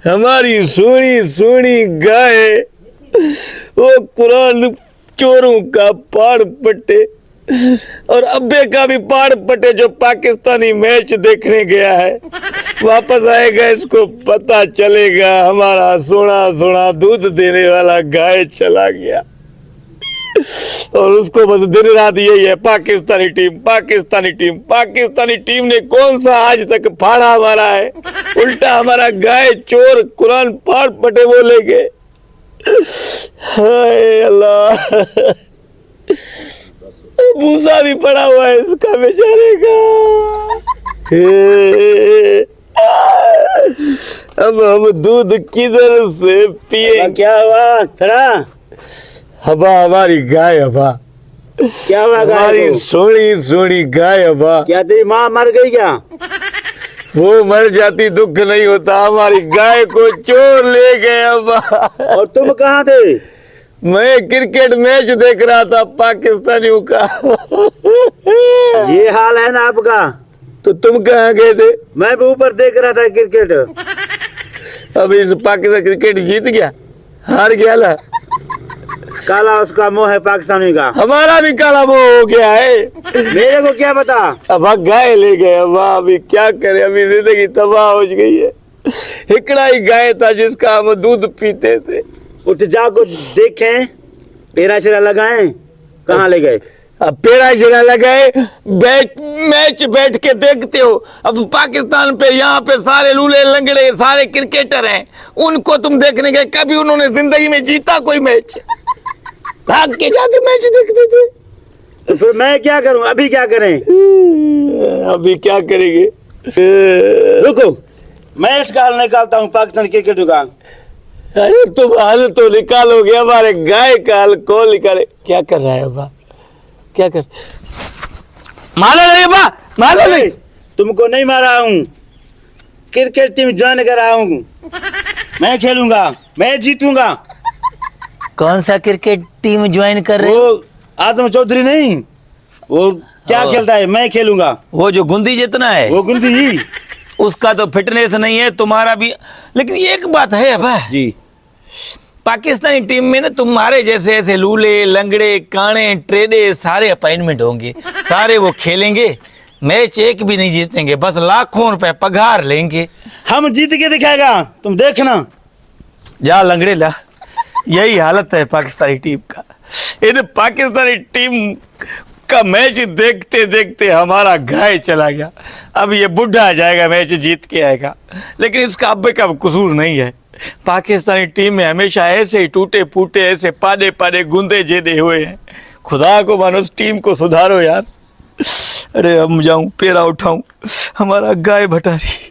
हमारी सोनी सोनी गाय वो कुरान चोरों का पाड़ पट्टे और अब्बे का भी पाड़ पट्टे जो पाकिस्तानी मैच देखने गया है, वापस आएगा इसको पता चलेगा हमारा सोना सोना दूध देने वाला गाय चला गया। और उसको बस दिन रात यही है, Pakistani team Pakistani team Pakistani team ने कौन सा आज तक फाड़ा मारा है, उल्टा हमारा गाय चोर कुरान पाड़ पटे बोलेंगे। हाय अल्लाह, भूसा भी पड़ा हुआ है इसका बेचारे का। अब हम दूध किधर से पिए? क्या हुआ खड़ा? हवा हमारी गाय हवा, क्या हुआ? हमारी सोनी सोनी गाय हवा। क्या तेरी माँ मर गई क्या? वो मर जाती दुख नहीं होता, हमारी गाय को चोर ले गए हवा। और तुम कहाँ थे? मैं क्रिकेट मैच देख रहा था पाकिस्तानियों का। ये हाल है ना आपका? तो तुम कहाँ गए थे? मैं भी ऊपर देख रहा था क्रिकेट। अभी इस पाकिस्तान क्रिकेट जीत गया, हार गया ला। काला उसका मुंह है पाकिस्तानी का, हमारा भी काला मुंह हो गया है। मेरे को क्या पता? अब गाय ले गए, अब अभी क्या करे, अभी जिंदगी तबाह हो गई है। हिकड़ा ही गाय था जिसका हम दूध पीते थे। उठ जा कुछ देखें, पेरा शेरा लगाएं। कहाँ ले गए? अब पेड़ा शेरा लगाए, मैच बैठ के देखते हो। अब पाकिस्तान पे यहाँ पे सारे लूले लंगड़े सारे क्रिकेटर हैं, उनको तुम देखने गए? कभी उन्होंने जिंदगी में जीता कोई मैच? भाग के जाके मैच देखते थे। तो फिर मैं क्या करूं? अभी क्या करें? अभी क्या करेंगे? रुको, मैं इसका हल निकालता हूँ, पाकिस्तान क्रिकेट का। अरे तुम हल तो निकालोगे, हमारे गाय का हल कौन निकाले? क्या कर रहा है अब्बा? क्या कर? मारा नहीं अब्बा, मारा नहीं। तुमको नहीं मारा हूँ, क्रिकेट टीम ज्वाइन करा हूँ। मैं खेलूंगा, मैं जीतूंगा। कौन सा क्रिकेट टीम ज्वाइन कर रहे? वो आजम चौधरी नहीं, वो क्या खेलता है, मैं खेलूंगा। वो जो गुंदी जितना है, वो गुंदी जी, उसका तो फिटनेस नहीं है, तुम्हारा भी। लेकिन एक बात है अबा जी, पाकिस्तानी टीम में ना तुम्हारे जैसे ऐसे लूले लंगड़े काणे ट्रेडे सारे अपॉइंटमेंट होंगे, सारे वो खेलेंगे, मैच एक भी नहीं जीतेंगे, बस लाखों रुपए पगार लेंगे। हम जीत के दिखाएगा, तुम देखना। जा लंगड़े ला, यही हालत है पाकिस्तानी टीम का। इन पाकिस्तानी टीम का मैच देखते देखते हमारा गाय चला गया। अब ये बुढ़ा आ जाएगा, मैच जीत के आएगा, लेकिन इसका अब्बे का कसूर नहीं है। पाकिस्तानी टीम में हमेशा ऐसे ही टूटे फूटे ऐसे पादे पादे गुंदे जेदे हुए हैं। खुदा को मानो उस टीम को सुधारो यार। अरे अब जाऊं पेरा उठाऊं, हमारा गाय भटारी।